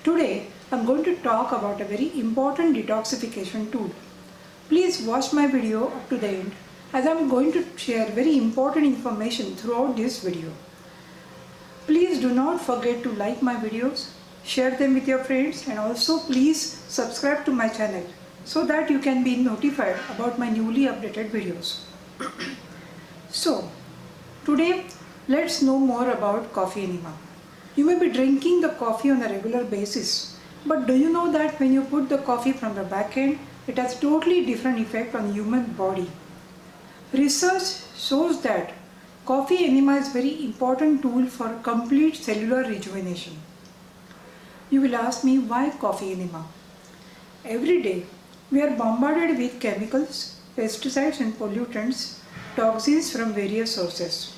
Today I'm going to talk about a very important detoxification tool. Please watch my video up to the end as I'm going to share very important information throughout this video. Please do not forget to like my videos, share them with your friends, and also please subscribe to my channel so that you can be notified about my newly updated videos. So today let's know more about coffee enema. You may be drinking the coffee on a regular basis, but do you know that when you put the coffee from the back end, it has a totally different effect on the human body. Research shows that coffee enema is a very important tool for complete cellular rejuvenation. You will ask me, why coffee enema? Every day we are bombarded with chemicals, pesticides and pollutants, toxins from various sources.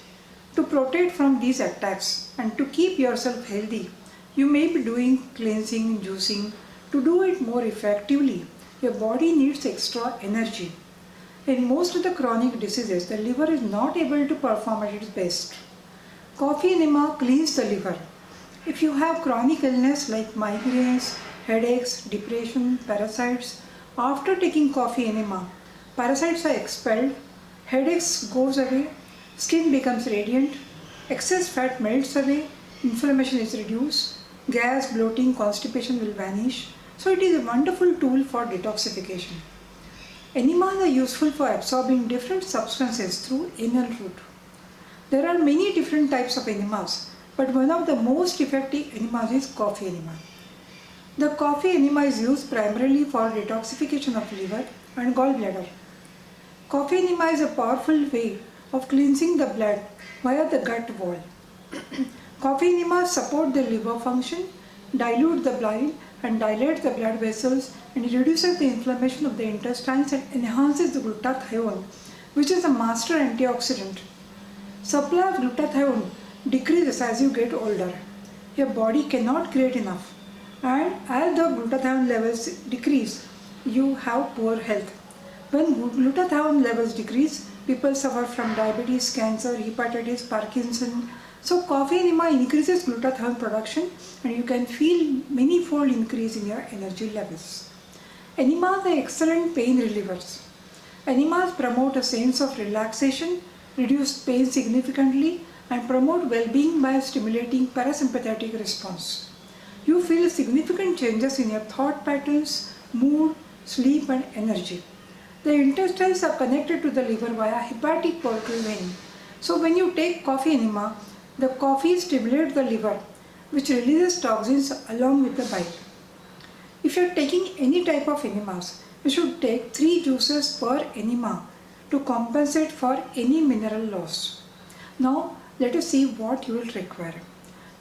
To protect from these attacks and to keep yourself healthy, you may be doing cleansing, juicing. To do it more effectively, your body needs extra energy. In most of the chronic diseases, the liver is not able to perform at its best. Coffee enema cleans the liver. If you have chronic illness like migraines, headaches, depression, parasites, after taking coffee enema, parasites are expelled, headaches goes away, skin becomes radiant, excess fat melts away, inflammation is reduced, gas, bloating, constipation will vanish. So it is a wonderful tool for detoxification. Enemas are useful for absorbing different substances through anal route. There are many different types of enemas, but one of the most effective enemas is coffee enema. The coffee enema is used primarily for detoxification of liver and gallbladder. Coffee enema is a powerful way of cleansing the blood via the gut wall. Coffee enemas support the liver function, dilute the blood and dilate the blood vessels, and it reduces the inflammation of the intestines and enhances the glutathione, which is a master antioxidant. Supply of glutathione decreases as you get older. Your body cannot create enough, and as the glutathione levels decrease, you have poor health. When glutathione levels decrease, people suffer from diabetes, cancer, hepatitis, Parkinson. So coffee enema increases glutathione production and you can feel many-fold increase in your energy levels. Enemas are excellent pain relievers. Enemas promote a sense of relaxation, reduce pain significantly, and promote well-being by stimulating parasympathetic response. You feel significant changes in your thought patterns, mood, sleep and energy. The intestines are connected to the liver via hepatic portal vein. So when you take coffee enema, the coffee stimulates the liver, which releases toxins along with the bile. If you are taking any type of enemas, you should take 3 juices per enema to compensate for any mineral loss. Now let us see what you will require.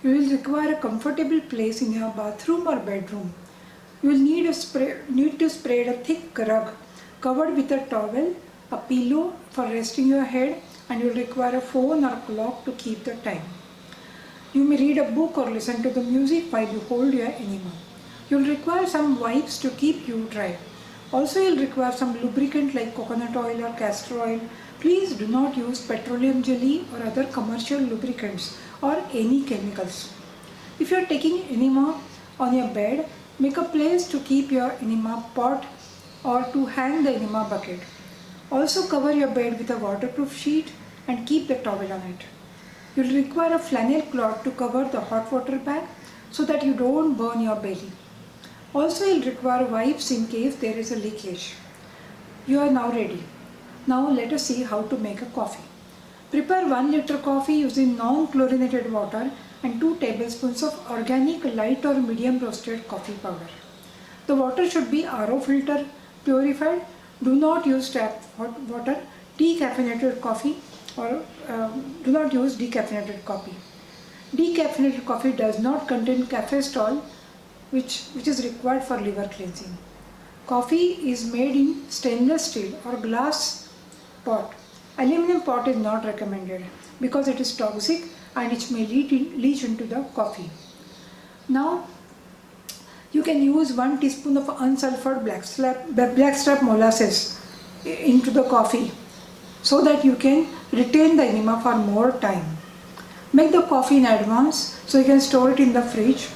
You will require a comfortable place in your bathroom or bedroom. You will need to spread a thick rug covered with a towel, a pillow for resting your head, and you will require a phone or clock to keep the time. You may read a book or listen to the music while you hold your enema. You will require some wipes to keep you dry. Also you will require some lubricant like coconut oil or castor oil. Please do not use petroleum jelly or other commercial lubricants or any chemicals. If you are taking enema on your bed, make a place to keep your enema pot or to hang the enema bucket. Also cover your bed with a waterproof sheet and keep the towel on it. You will require a flannel cloth to cover the hot water bag so that you don't burn your belly. Also you will require wipes in case there is a leakage. You are now ready. Now let us see how to make a coffee. Prepare 1 liter coffee using non-chlorinated water and 2 tablespoons of organic light or medium roasted coffee powder. The water should be RO filter purified. Do not use tap water, decaffeinated coffee, or do not use decaffeinated coffee. Decaffeinated coffee does not contain caffeine, which is required for liver cleansing. Coffee is made in stainless steel or glass pot. Aluminum pot is not recommended because it is toxic and it may leach into the coffee. Now you can use 1 teaspoon of unsulfured blackstrap molasses into the coffee so that you can retain the enema for more time. Make the coffee in advance so you can store it in the fridge.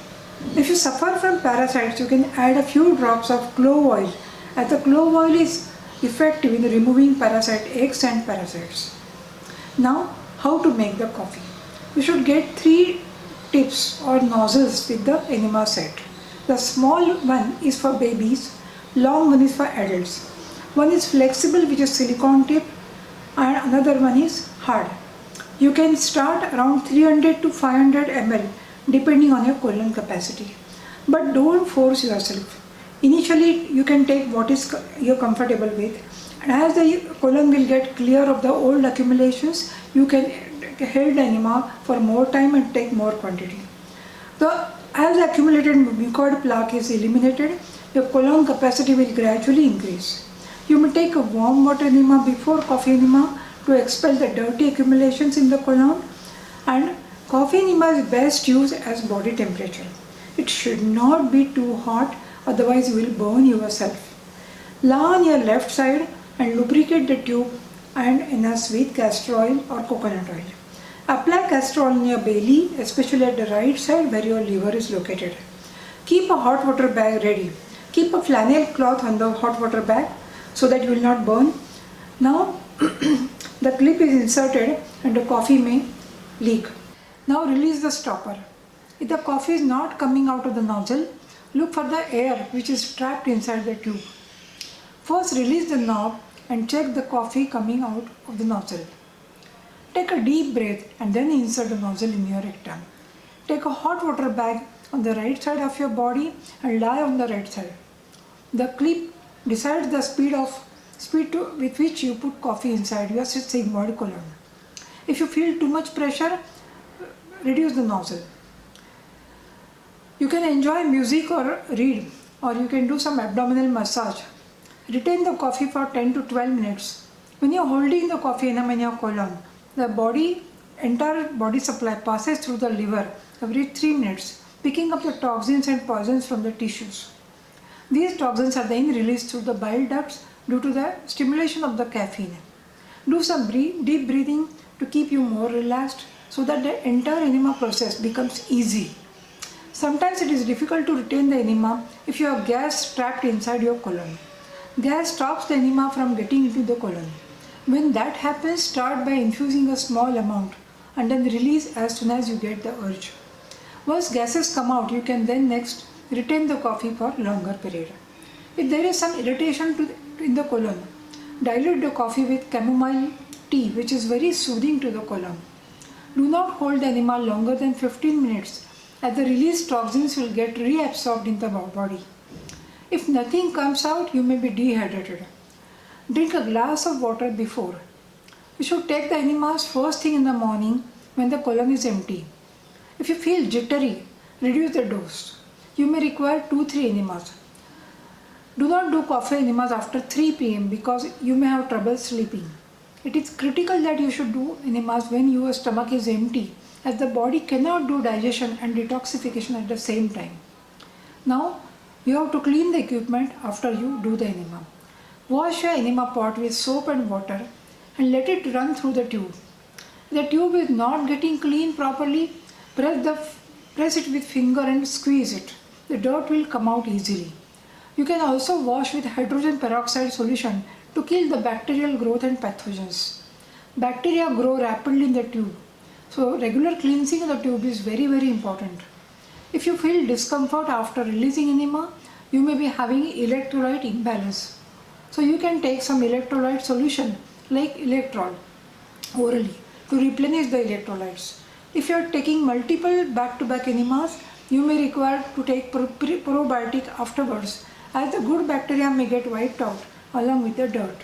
If you suffer from parasites, you can add a few drops of clove oil, as the clove oil is effective in removing parasite eggs and parasites. Now, how to make the coffee? You should get 3 tips or nozzles with the enema set. The small one is for babies, long one is for adults. One is flexible, which is silicone tip, and another one is hard. You can start around 300 to 500 ml depending on your colon capacity. But don't force yourself. Initially, you can take what is you're comfortable with, and as the colon will get clear of the old accumulations, you can hold the enema for more time and take more quantity. As the accumulated mucoid plaque is eliminated, your colon capacity will gradually increase. You may take a warm water enema before coffee enema to expel the dirty accumulations in the colon, and coffee enema is best used as body temperature. It should not be too hot, otherwise you will burn yourself. Lie on your left side and lubricate the tube and anus with castor oil or coconut oil. Apply castor oil in your belly, especially at the right side where your liver is located. Keep a hot water bag ready. Keep a flannel cloth on the hot water bag so that you will not burn. Now the clip is inserted and the coffee may leak. Now release the stopper. If the coffee is not coming out of the nozzle, look for the air which is trapped inside the tube. First release the knob and check the coffee coming out of the nozzle. Take a deep breath and then insert the nozzle in your rectum. Take a hot water bag on the right side of your body and lie on the right side. The clip decides the speed with which you put coffee inside your sigmoid colon. If you feel too much pressure, reduce the nozzle. You can enjoy music or read, or you can do some abdominal massage. Retain the coffee for 10 to 12 minutes. When you are holding the coffee enema in your colon, the entire body supply passes through the liver every 3 minutes, picking up the toxins and poisons from the tissues. These toxins are then released through the bile ducts due to the stimulation of the caffeine. Do some deep breathing to keep you more relaxed so that the entire enema process becomes easy. Sometimes it is difficult to retain the enema if you have gas trapped inside your colon. Gas stops the enema from getting into the colon. When that happens, start by infusing a small amount and then release as soon as you get the urge. Once gases come out, you can then next retain the coffee for longer period. If there is some irritation in the colon, dilute the coffee with chamomile tea, which is very soothing to the colon. Do not hold the enema longer than 15 minutes as the released toxins will get reabsorbed in the body. If nothing comes out, you may be dehydrated. Drink a glass of water before. You should take the enemas first thing in the morning when the colon is empty. If you feel jittery, reduce the dose. You may require 2-3 enemas. Do not do coffee enemas after 3 p.m. because you may have trouble sleeping. It is critical that you should do enemas when your stomach is empty, as the body cannot do digestion and detoxification at the same time. Now, you have to clean the equipment after you do the enema. Wash your enema pot with soap and water and let it run through the tube. If the tube is not getting clean properly, press it with finger and squeeze it. The dirt will come out easily. You can also wash with hydrogen peroxide solution to kill the bacterial growth and pathogens. Bacteria grow rapidly in the tube, so regular cleansing of the tube is very, very important. If you feel discomfort after releasing enema, you may be having electrolyte imbalance. So you can take some electrolyte solution like electrol orally to replenish the electrolytes. If you are taking multiple back-to-back enemas, you may require to take probiotic afterwards, as the good bacteria may get wiped out along with the dirt.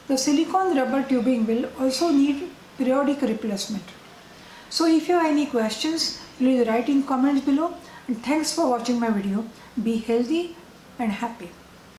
The silicone rubber tubing will also need periodic replacement. So if you have any questions, please write in comments below, and thanks for watching my video. Be healthy and happy.